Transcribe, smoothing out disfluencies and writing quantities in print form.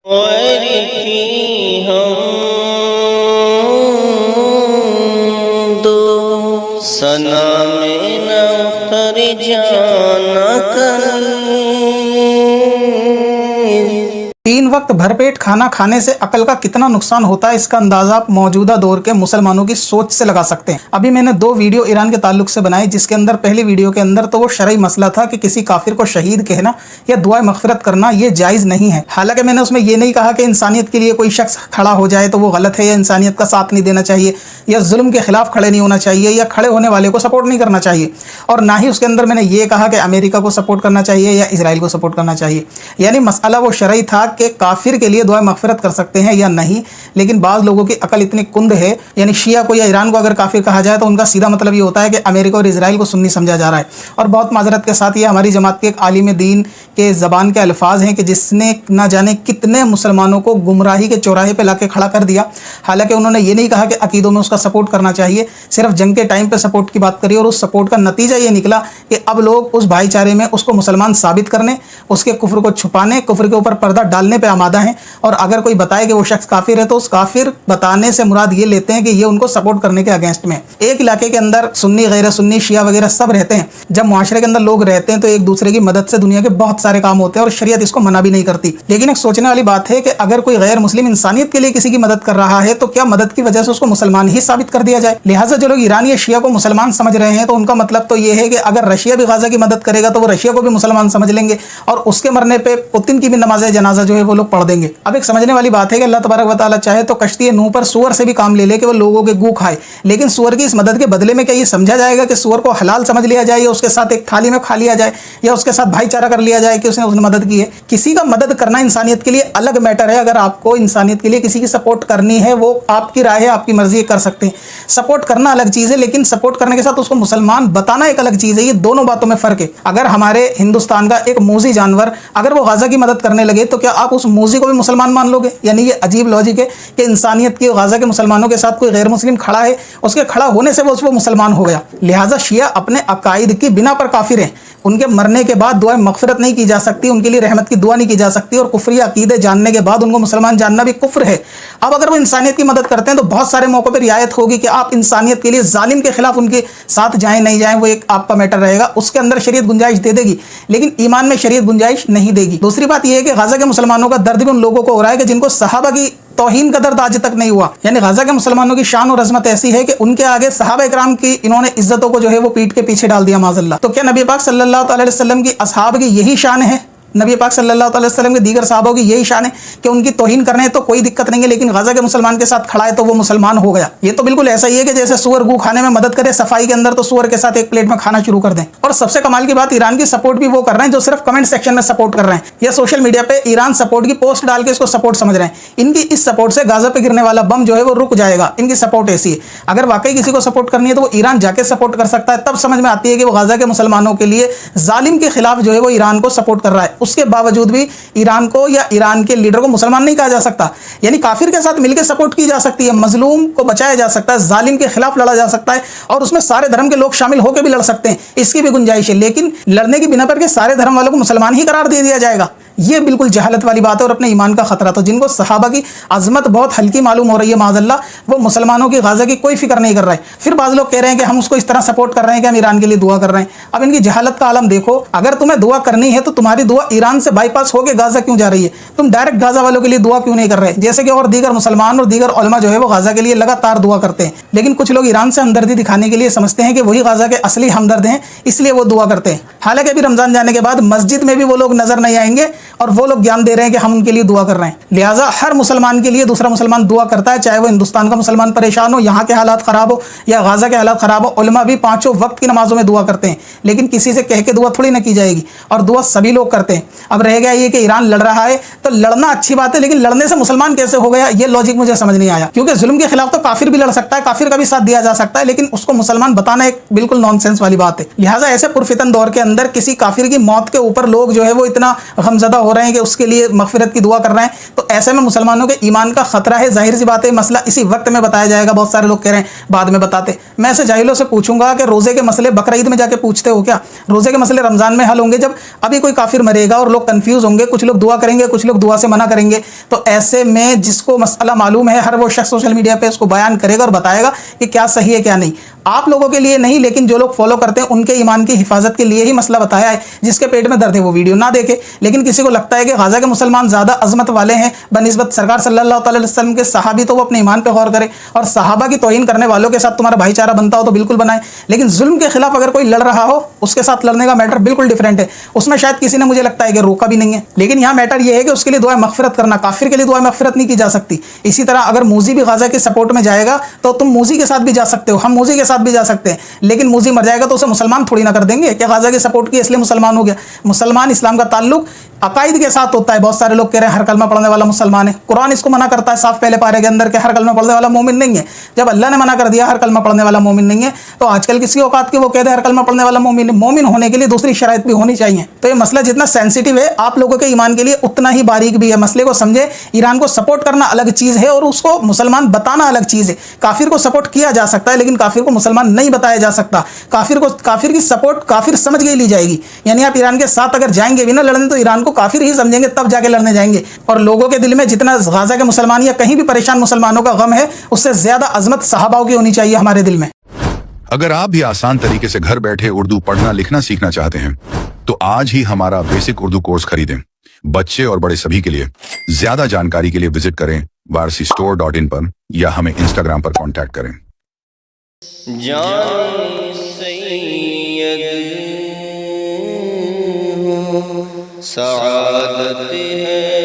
وارثی ہم دو سنا میں نہ کر جانا کر 3 وقت بھرپیٹ کھانا کھانے سے عقل کا کتنا نقصان ہوتا ہے، اس کا اندازہ آپ موجودہ دور کے مسلمانوں کی سوچ سے لگا سکتے ہیں۔ ابھی میں نے 2 ویڈیو ایران کے تعلق سے بنائے، جس کے اندر پہلی ویڈیو کے اندر تو وہ شرعی مسئلہ تھا کہ کسی کافر کو شہید کہنا یا دعائے مغفرت کرنا یہ جائز نہیں ہے۔ حالانکہ میں نے اس میں یہ نہیں کہا کہ انسانیت کے لیے کوئی شخص کھڑا ہو جائے تو وہ غلط ہے، یا انسانیت کا ساتھ نہیں دینا چاہیے، یا ظلم کے خلاف کھڑے نہیں ہونا چاہیے، یا کھڑے ہونے والے کو سپورٹ نہیں کرنا چاہیے، اور نہ ہی اس کے اندر میں نے یہ کہا کہ امریکہ کو سپورٹ کرنا چاہیے یا اسرائیل کو سپورٹ کرنا چاہیے۔ یعنی مسئلہ وہ شرعی تھا کہ کافر کے لیے دعائے مغفرت کر سکتے ہیں یا نہیں، لیکن بعض لوگوں کی عقل اتنی کند ہے، یعنی شیعہ کو یا ایران کو اگر کافر کہا جائے تو ان کا سیدھا مطلب یہ ہوتا ہے کہ امریکہ اور اسرائیل کو سنی سمجھا جا رہا ہے۔ اور بہت معذرت کے ساتھ یہ ہماری جماعت کے ایک عالم دین کے زبان کے الفاظ ہیں کہ جس نے نہ جانے کتنے مسلمانوں کو گمراہی کے چوراہے پہ لا کے کھڑا کر دیا۔ حالانکہ انہوں نے یہ نہیں کہا کہ عقیدوں میں اس کا سپورٹ کرنا چاہیے، صرف جنگ کے ٹائم پہ سپورٹ کی بات کری، اور اس سپورٹ کا نتیجہ یہ نکلا کہ اب لوگ اس بھائی چارے میں اس کو مسلمان ثابت کرنے، اس کے کفر کو چھپانے، کفر کے اوپر پردہ ڈالنے پہ آمادہ ہیں، اور اگر کوئی بتائے کہ وہ شخص کافر ہے تو اس کافر بتانے سے مراد یہ لیتے ہیں کہ یہ ان کو سپورٹ کرنے کے اگینسٹ میں۔ ایک علاقے کے اندر سنی غیر سنی شیعہ وغیرہ سب رہتے ہیں، جب معاشرے کے اندر لوگ رہتے ہیں تو ایک دوسرے کی مدد سے دنیا کے بہت سارے کام ہوتے ہیں، اور شریعت اس کو منع بھی نہیں کرتی۔ لیکن ایک سوچنے والی بات ہے کہ اگر کوئی غیر مسلم انسانیت کے لیے کسی کی مدد کر رہا ہے تو کیا مدد کی وجہ سے اس کو مسلمان ہی ثابت کر دیا جائے؟ لہٰذا جو لوگ ایران یا شیعہ کو مسلمان سمجھ رہے ہیں تو ان کا مطلب تو یہ ہے کہ اگر رشیا بھی غزہ کی مدد کرے گا تو وہ رشیا کو بھی مسلمان سمجھ لیں گے، اور اس کے مرنے پہ پوتن کی بھی نماز جنازہ جو ہے وہ لوگ پڑھ دیں گے۔ اب ایک سمجھنے والی بات ہے کہ اللہ تبارک و تعالیٰ چاہے تو کشتی نوح پر سور سے بھی کام لے لے کہ وہ لوگوں کے گو کھائے، لیکن سور کی اس مدد کے بدلے میں کیا یہ سمجھا جائے گا کہ سور کو حلال سمجھ لیا جائے، یا اس کے ساتھ ایک تھالی میں کھا لیا جائے، یا اس کے ساتھ بھائی چارہ کر لیا جائے کہ اس نے مدد کی ہے؟ کسی کا مدد کرنا انسانیت کے لیے الگ میٹر ہے۔ اگر آپ کو انسانیت کے لیے کسی کی سپورٹ کرنی ہے وہ آپ کی رائے ہے، آپ کی مرضی ہے، کر سکتے ہیں۔ سپورٹ کرنا الگ چیز ہے، لیکن سپورٹ کرنے کے ساتھ اس کو مسلمان بتانا ایک الگ چیز ہے۔ یہ دونوں باتوں میں فرق ہے۔ اگر ہمارے ہندوستان کا ایک موذی جانور اگر وہ غزہ کی مدد کرنے لگے تو کیا آپ اس موذی کو بھی مسلمان مان لو گے؟ یعنی یہ عجیب لاجک ہے کہ انسانیت کی غزہ کے مسلمانوں کے ساتھ کوئی غیر مسلم کھڑا ہے، اس کے کھڑا ہونے سے وہ مسلمان ہو گیا۔ لہٰذا شیعہ اپنے عقائد کی بنا پر کافر ہیں، ان کے مرنے کے بعد دعائیں مغفرت نہیں کی جا سکتی، ان کے لیے رحمت کی دعا نہیں کی جا سکتی، اور کفری عقیدے جاننے کے بعد ان کو مسلمان جاننا بھی کفر ہے۔ اب اگر وہ انسانیت کی مدد کرتے ہیں تو بہت سارے موقع پہ رعایت ہوگی کہ آپ انسانیت کے لیے ظالم کے خلاف ان کے ساتھ جائیں نہیں جائیں، وہ ایک آپ کا میٹر رہے گا، اس کے اندر شریعت گنجائش دے دے گی، لیکن ایمان میں شریعت گنجائش نہیں دے گی۔ دوسری بات یہ ہے کہ غزہ کے مسلمانوں کا درد بھی ان لوگوں کو ہو رہا ہے کہ جن کو صحابہ کی توہین کا درد آج تک نہیں ہوا۔ یعنی غزہ کے مسلمانوں کی شان اور عظمت ایسی ہے کہ ان کے آگے صحابہ اکرام کی انہوں نے عزتوں کو جو ہے وہ پیٹ کے پیچھے ڈال دیا معاذ اللہ۔ تو کیا نبی پاک صلی اللہ علیہ وسلم کی اصحاب کی یہی شان ہے؟ نبی پاک صلی اللہ علیہ وسلم کے دیگر صحابوں کی یہی شان ہے کہ ان کی توہین کرنے ہے تو کوئی دقت نہیں ہے، لیکن غزہ کے مسلمان کے ساتھ کھڑا ہے تو وہ مسلمان ہو گیا؟ یہ تو بالکل ایسا ہی ہے کہ جیسے سور گو کھانے میں مدد کرے صفائی کے اندر تو سور کے ساتھ ایک پلیٹ میں کھانا شروع کر دیں۔ اور سب سے کمال کی بات، ایران کی سپورٹ بھی وہ کر رہے ہیں جو صرف کمنٹ سیکشن میں سپورٹ کر رہے ہیں، یا سوشل میڈیا پہ ایران سپورٹ کی پوسٹ ڈال کے اس کو سپورٹ سمجھ رہے ہیں۔ ان کی اس سپورٹ سے غزہ پہ گرنے والا بم جو ہے وہ رک جائے گا۔ ان کی سپورٹ ایسی ہے، اگر واقعی کسی کو سپورٹ کرنی ہے تو وہ ایران جا کے سپورٹ کر سکتا ہے، تب سمجھ میں آتی ہے کہ وہ غزہ کے مسلمانوں کے لیے ظالم کے خلاف جو ہے وہ ایران کو سپورٹ کر رہا ہے۔ اس کے باوجود بھی ایران کو یا ایران کے لیڈر کو مسلمان نہیں کہا جا سکتا، یعنی کافر کے ساتھ مل کے سپورٹ کی جا سکتی ہے، مظلوم کو بچایا جا سکتا ہے، ظالم کے خلاف لڑا جا سکتا ہے، اور اس میں سارے دھرم کے لوگ شامل ہو کے بھی لڑ سکتے ہیں، اس کی بھی گنجائش ہے، لیکن لڑنے کی بنا پر کہ سارے دھرم والوں کو مسلمان ہی قرار دے دیا جائے گا، یہ بالکل جہالت والی بات ہے اور اپنے ایمان کا خطرہ۔ تو جن کو صحابہ کی عظمت بہت ہلکی معلوم ہو رہی ہے معاذ اللہ، وہ مسلمانوں کی غزہ کی کوئی فکر نہیں کر رہے۔ پھر بعض لوگ کہہ رہے ہیں کہ ہم اس کو اس طرح سپورٹ کر رہے ہیں کہ ہم ایران کے لیے دعا کر رہے ہیں۔ اب ان کی جہالت کا عالم دیکھو، اگر تمہیں دعا کرنی ہے تو تمہاری دعا ایران سے بائی پاس ہو کے غزہ کیوں جا رہی ہے؟ تم ڈائریکٹ غزہ والوں کے لیے دعا کیوں نہیں کر رہے؟ جیسے کہ اور دیگر مسلمان اور دیگر علماء جو ہے وہ غزہ کے لیے لگاتار دعا کرتے ہیں، لیکن کچھ لوگ ایران سے ہمدردی دکھانے کے لیے سمجھتے ہیں کہ وہی غزہ کے اصلی ہمدرد ہیں، اس لیے وہ دعا کرتے ہیں۔ حالانکہ ابھی رمضان جانے کے بعد مسجد میں بھی وہ لوگ نظر نہیں آئیں گے اور وہ لوگ گیان دے رہے ہیں کہ ہم ان کے لیے دعا کر رہے ہیں۔ لہٰذا ہر مسلمان کے لیے دوسرا مسلمان دعا کرتا ہے، چاہے وہ ہندوستان کا مسلمان پریشان ہو، یہاں کے حالات خراب ہو یا غزہ کے حالات خراب ہو۔ علماء بھی 5 وقت کی نمازوں میں دعا کرتے ہیں، لیکن کسی سے کہہ کے دعا تھوڑی نہ کی جائے گی، اور دعا سبھی لوگ کرتے ہیں۔ اب رہ گیا یہ کہ ایران لڑ رہا ہے تو لڑنا اچھی بات ہے، لیکن لڑنے سے مسلمان کیسے ہو گیا؟ یہ لاجک مجھے سمجھ نہیں آیا، کیونکہ ظلم کے خلاف تو کافر بھی لڑ سکتا ہے، کافر کا بھی ساتھ دیا جا سکتا ہے، لیکن اس کو مسلمان بتانا ایک بالکل نان سینس والی بات ہے۔ لہٰذا ایسے پرفتن دور کے اندر کسی کافر کی موت کے اوپر لوگ جو ہے وہ اتنا غمزدہ ہو رہے ہیں کہ اس کے لیے مغفرت کی دعا کر رہے ہیں. تو ایسے میں مسلمانوں کے ایمان کا خطرہ ہے. ظاہر سی بات ہے مسئلہ اسی وقت میں بتایا جائے گا. بہت سارے لوگ کہہ رہے ہیں بعد میں بتاتے. میں ایسے جاہلوں سے پوچھوں گا کہ روزے کے مسئلے بقرعید میں جا کے پوچھتے ہو کیا؟ روزے کے مسئلے رمضان میں حل ہوں گے جب ابھی کوئی کافر مرے گا اور لوگ کنفیوز ہوں گے. کچھ لوگ دعا کریں گے, کچھ لوگ دعا سے منع کریں گے. تو ایسے میں جس کو مسئلہ معلوم ہے ہر وہ شخص سوشل میڈیا پہ اس کو بیان کرے گا اور بتائے گا کہ کیا صحیح ہے کیا نہیں. آپ لوگوں کے لیے نہیں, لیکن جو لوگ فالو کرتے ہیں ان کے ایمان کی حفاظت کے لیے ہی مسئلہ بتایا ہے. جس کے پیٹ میں درد ہے وہ ویڈیو نہ دیکھے. لیکن کسی کو لگتا ہے کہ غزہ کے مسلمان زیادہ عظمت والے ہیں بنسبت سرکار صلی اللہ تعالی وسلم کے صحابی, تو وہ اپنے ایمان پہ غور کرے اور صحابہ کی توہین کرنے والوں کے ساتھ تمہارا بھائی چارہ بنتا ہو تو بالکل بنائے. لیکن ظلم کے خلاف اگر کوئی لڑ رہا ہو اس کے ساتھ لڑنے کا میٹر بالکل ڈیفرنٹ ہے. اس میں شاید کسی نے مجھے لگتا ہے کہ روکا بھی نہیں ہے, لیکن یہاں میٹر یہ ہے کہ اس کے لیے دعائیں مغفرت کرنا. کافر کے لیے دعائیں مغفرت نہیں کی جا سکتی. اسی طرح اگر موذی بھی غزہ کے سپورٹ میں جائے گا تو تم موذی کے ساتھ بھی جا سکتے ہو, ہم موذی کے ساتھ بھی جا سکتے ہیں. لیکن موذی مر جائے گا تو اسے مسلمان تھوڑی نہ کر دیں گے کہ غزہ کی سپورٹ کی اس لیے مسلمان ہو گیا. مسلمان اسلام کا تعلق عقائد کے ساتھ ہوتا ہے. بہت سارے لوگ کہہ رہے ہیں ہر کلمہ پڑھنے والا مسلمان ہے. قرآن اس کو منع کرتا ہے صاف پہلے پارے کے اندر کہ ہر کلمہ پڑھنے والا مومن نہیں ہے. جب اللہ نے منع کر دیا ہر کلمہ پڑھنے والا مومن نہیں ہے, تو آج کل کسی اوقات کی وہ کہہ دے ہر کلمہ پڑھنے والا مومن ہے. مومن ہونے کے لیے دوسری شرائط بھی ہونی چاہیے. تو یہ مسئلہ جتنا سینسیٹیو ہے آپ لوگوں کے ایمان کے لیے اتنا ہی باریک بھی ہے. مسئلے کو سمجھے. ایران کو سپورٹ کرنا الگ چیز ہے اور اس کو مسلمان بتانا الگ چیز ہے. کافر کو سپورٹ کیا جا سکتا ہے لیکن کافر کو مسلمان نہیں بتایا جا سکتا. کافر کی سپورٹ کافر سمجھ کے لی جائے گی. یعنی آپ ایران کے ساتھ اگر جائیں گے بھی نہ لڑنے تو ایران کو کافر ہی سمجھیں گے, تب جا کے لڑنے جائیں گے. اور لوگوں کے دل میں جتنا غزہ کے مسلمان یا کہیں بھی پریشان مسلمانوں کا غم ہے اس سے زیادہ عظمت صحابہ کی ہونی چاہیے ہمارے دل میں. اگر آپ بھی آسان طریقے سے گھر بیٹھے اردو پڑھنا لکھنا سیکھنا چاہتے ہیں تو آج ہی ہمارا بیسک اردو کورس خریدیں. بچے اور بڑے سبھی کے لیے. زیادہ جانکاری کے لیے وزٹ کریں varsistore.in پر یا ہمیں انسٹاگرام پر کانٹیکٹ کریں. جان سید سعادت ہے